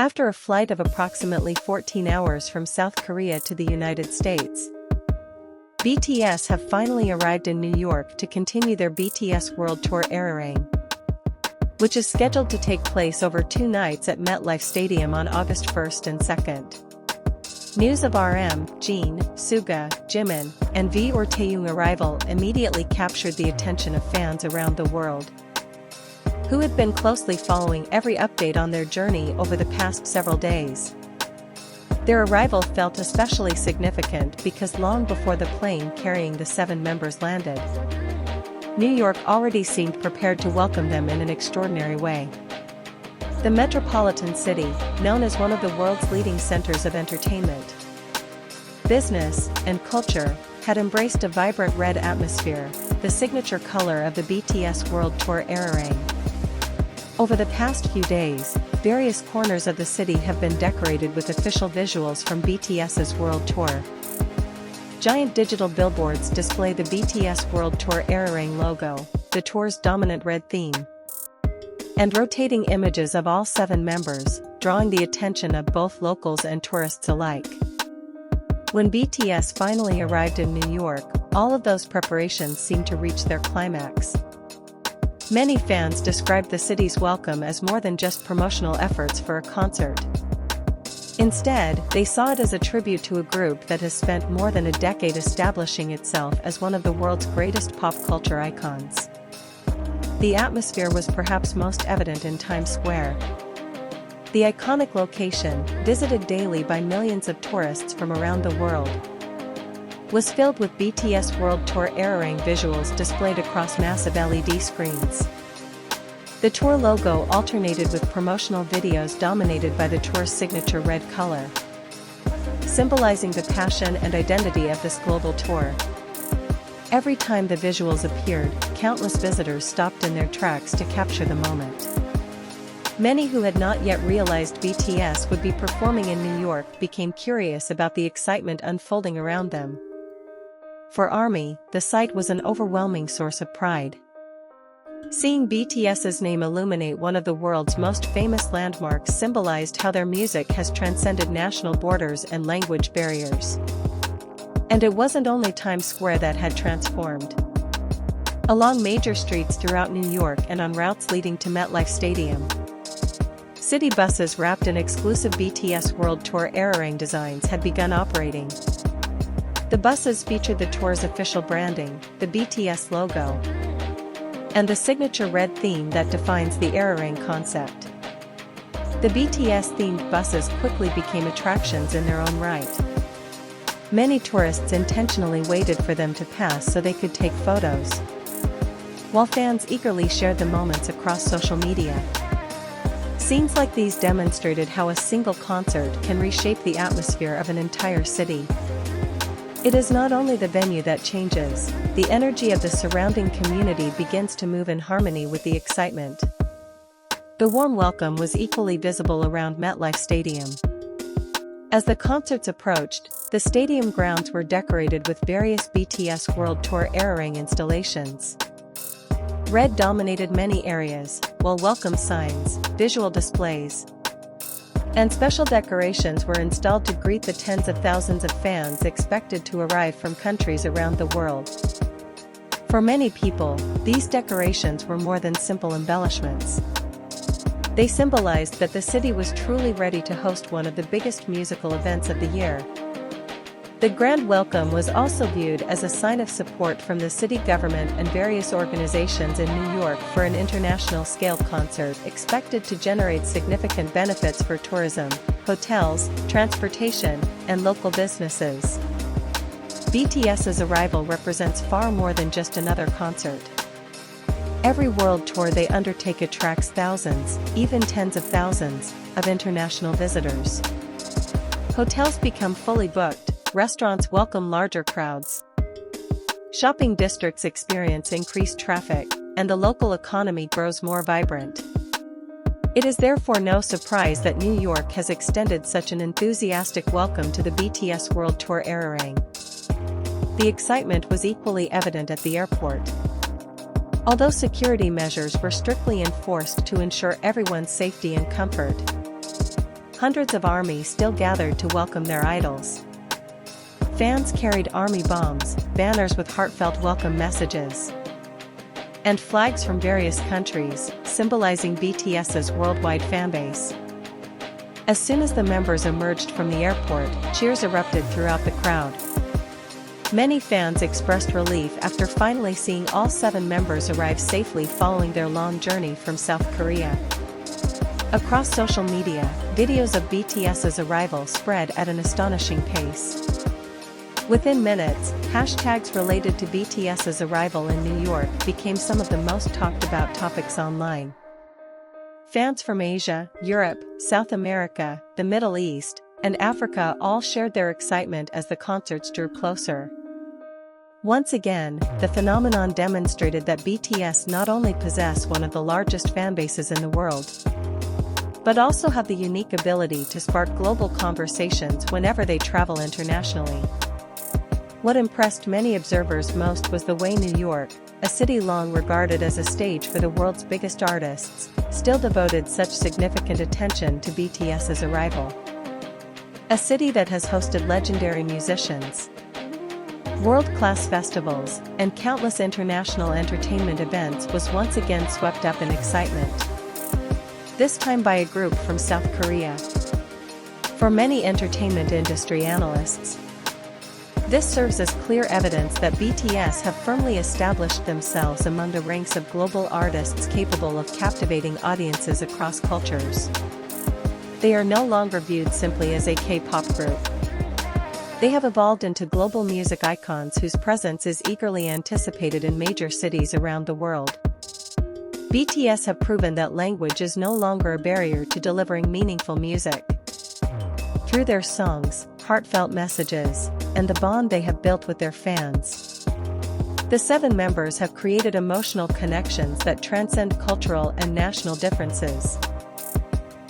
After a flight of approximately 14 hours from South Korea to the United States, BTS have finally arrived in New York to continue their BTS World Tour arirang, which is scheduled to take place over 2 nights at MetLife Stadium on August 1st and 2nd. News of RM, Jin, Suga, Jimin, and V or Taehyung arrival immediately captured the attention of fans around the world, who had been closely following every update on their journey over the past several days. Their arrival felt especially significant because long before the plane carrying the 7 members landed, New York already seemed prepared to welcome them in an extraordinary way. The metropolitan city, known as one of the world's leading centers of entertainment, business, and culture, had embraced a vibrant red atmosphere, the signature color of the BTS World Tour arirang. Over the past few days, various corners of the city have been decorated with official visuals from BTS's World Tour. Giant digital billboards display the BTS World Tour arirang logo, the tour's dominant red theme, and rotating images of all 7 members, drawing the attention of both locals and tourists alike. When BTS finally arrived in New York, all of those preparations seemed to reach their climax. Many fans described the city's welcome as more than just promotional efforts for a concert. Instead, they saw it as a tribute to a group that has spent more than a decade establishing itself as one of the world's greatest pop culture icons. The atmosphere was perhaps most evident in Times Square. The iconic location, visited daily by millions of tourists from around the world, was filled with BTS World Tour arirang visuals displayed across massive LED screens. The tour logo alternated with promotional videos dominated by the tour's signature red color, symbolizing the passion and identity of this global tour. Every time the visuals appeared, countless visitors stopped in their tracks to capture the moment. Many who had not yet realized BTS would be performing in New York became curious about the excitement unfolding around them. For ARMY, the sight was an overwhelming source of pride. Seeing BTS's name illuminate one of the world's most famous landmarks symbolized how their music has transcended national borders and language barriers. And it wasn't only Times Square that had transformed. Along major streets throughout New York and on routes leading to MetLife Stadium, city buses wrapped in exclusive BTS World Tour arirang designs had begun operating. The buses featured the tour's official branding, the BTS logo, and the signature red theme that defines the arirang concept. The BTS-themed buses quickly became attractions in their own right. Many tourists intentionally waited for them to pass so they could take photos, while fans eagerly shared the moments across social media. Scenes like these demonstrated how a single concert can reshape the atmosphere of an entire city. It is not only the venue that changes, the energy of the surrounding community begins to move in harmony with the excitement. The warm welcome was equally visible around MetLife Stadium. As the concerts approached, the stadium grounds were decorated with various BTS World Tour arirang installations. Red dominated many areas, while welcome signs, visual displays, and special decorations were installed to greet the tens of thousands of fans expected to arrive from countries around the world. For many people, these decorations were more than simple embellishments. They symbolized that the city was truly ready to host one of the biggest musical events of the year. The grand welcome was also viewed as a sign of support from the city government and various organizations in New York for an international-scale concert expected to generate significant benefits for tourism, hotels, transportation, and local businesses. BTS's arrival represents far more than just another concert. Every world tour they undertake attracts thousands, even tens of thousands, of international visitors. Hotels become fully booked, restaurants welcome larger crowds, shopping districts experience increased traffic, and the local economy grows more vibrant. It is therefore no surprise that New York has extended such an enthusiastic welcome to the BTS World Tour arirang. The excitement was equally evident at the airport. Although security measures were strictly enforced to ensure everyone's safety and comfort, hundreds of ARMY still gathered to welcome their idols. Fans carried ARMY bombs, banners with heartfelt welcome messages, and flags from various countries, symbolizing BTS's worldwide fanbase. As soon as the members emerged from the airport, cheers erupted throughout the crowd. Many fans expressed relief after finally seeing all 7 members arrive safely following their long journey from South Korea. Across social media, videos of BTS's arrival spread at an astonishing pace. Within minutes, hashtags related to BTS's arrival in New York became some of the most talked about topics online. Fans from Asia, Europe, South America, the Middle East, and Africa all shared their excitement as the concerts drew closer. Once again, the phenomenon demonstrated that BTS not only possess one of the largest fanbases in the world, but also have the unique ability to spark global conversations whenever they travel internationally. What impressed many observers most was the way New York, a city long regarded as a stage for the world's biggest artists, still devoted such significant attention to BTS's arrival. A city that has hosted legendary musicians, world-class festivals, and countless international entertainment events was once again swept up in excitement. This time by a group from South Korea. For many entertainment industry analysts, this serves as clear evidence that BTS have firmly established themselves among the ranks of global artists capable of captivating audiences across cultures. They are no longer viewed simply as a K-pop group. They have evolved into global music icons whose presence is eagerly anticipated in major cities around the world. BTS have proven that language is no longer a barrier to delivering meaningful music. Through their songs, heartfelt messages, and the bond they have built with their fans, the 7 members have created emotional connections that transcend cultural and national differences.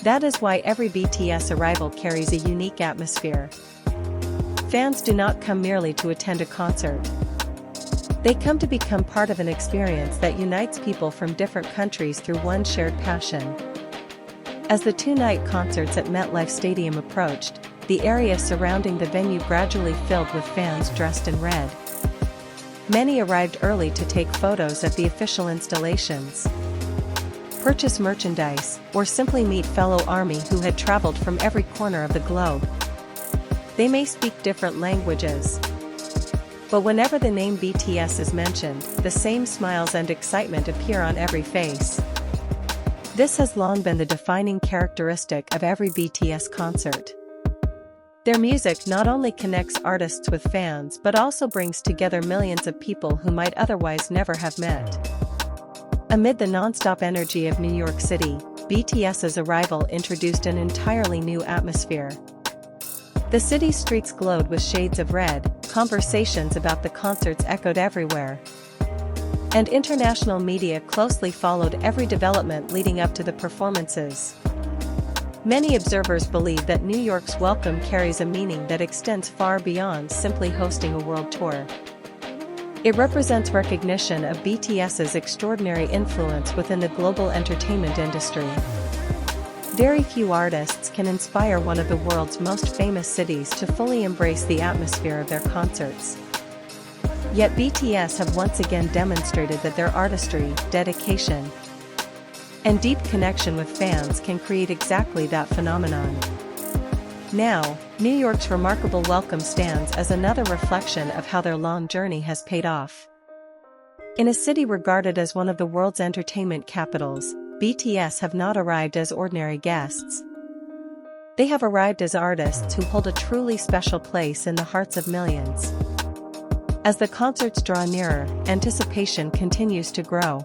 That is why every BTS arrival carries a unique atmosphere. Fans do not come merely to attend a concert. They come to become part of an experience that unites people from different countries through one shared passion. As the 2-night concerts at MetLife Stadium approached, the area surrounding the venue gradually filled with fans dressed in red. Many arrived early to take photos at the official installations, purchase merchandise, or simply meet fellow ARMY who had traveled from every corner of the globe. They may speak different languages, but whenever the name BTS is mentioned, the same smiles and excitement appear on every face. This has long been the defining characteristic of every BTS concert. Their music not only connects artists with fans but also brings together millions of people who might otherwise never have met. Amid the non-stop energy of New York City, BTS's arrival introduced an entirely new atmosphere. The city's streets glowed with shades of red, conversations about the concerts echoed everywhere, and international media closely followed every development leading up to the performances. Many observers believe that New York's welcome carries a meaning that extends far beyond simply hosting a world tour. It represents recognition of BTS's extraordinary influence within the global entertainment industry. Very few artists can inspire one of the world's most famous cities to fully embrace the atmosphere of their concerts. Yet BTS have once again demonstrated that their artistry, dedication, and deep connection with fans can create exactly that phenomenon. Now, New York's remarkable welcome stands as another reflection of how their long journey has paid off. In a city regarded as one of the world's entertainment capitals, BTS have not arrived as ordinary guests. They have arrived as artists who hold a truly special place in the hearts of millions. As the concerts draw nearer, anticipation continues to grow.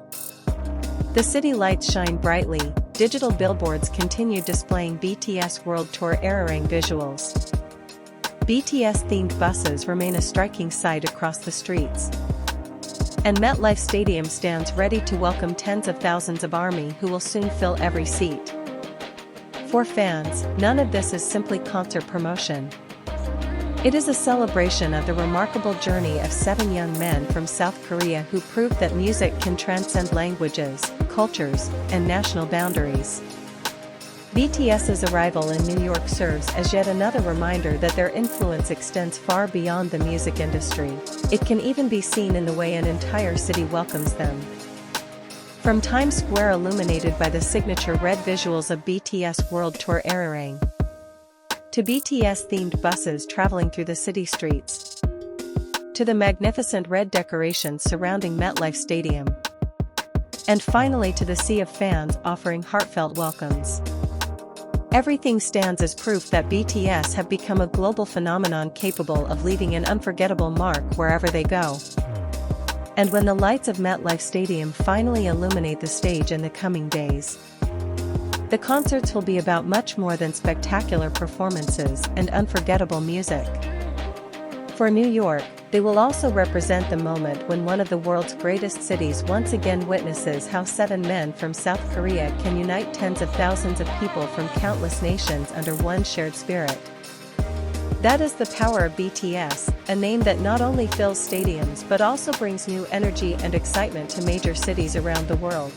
The city lights shine brightly, digital billboards continue displaying BTS World Tour arirang visuals. BTS-themed buses remain a striking sight across the streets. And MetLife Stadium stands ready to welcome tens of thousands of ARMY who will soon fill every seat. For fans, none of this is simply concert promotion. It is a celebration of the remarkable journey of 7 young men from South Korea who proved that music can transcend languages, cultures, and national boundaries. BTS's arrival in New York serves as yet another reminder that their influence extends far beyond the music industry. It can even be seen in the way an entire city welcomes them. From Times Square illuminated by the signature red visuals of BTS World Tour arirang, to BTS-themed buses traveling through the city streets, to the magnificent red decorations surrounding MetLife Stadium, and finally to the sea of fans offering heartfelt welcomes. Everything stands as proof that BTS have become a global phenomenon capable of leaving an unforgettable mark wherever they go. And when the lights of MetLife Stadium finally illuminate the stage in the coming days, the concerts will be about much more than spectacular performances and unforgettable music. For New York, they will also represent the moment when one of the world's greatest cities once again witnesses how 7 men from South Korea can unite tens of thousands of people from countless nations under one shared spirit. That is the power of BTS, a name that not only fills stadiums but also brings new energy and excitement to major cities around the world.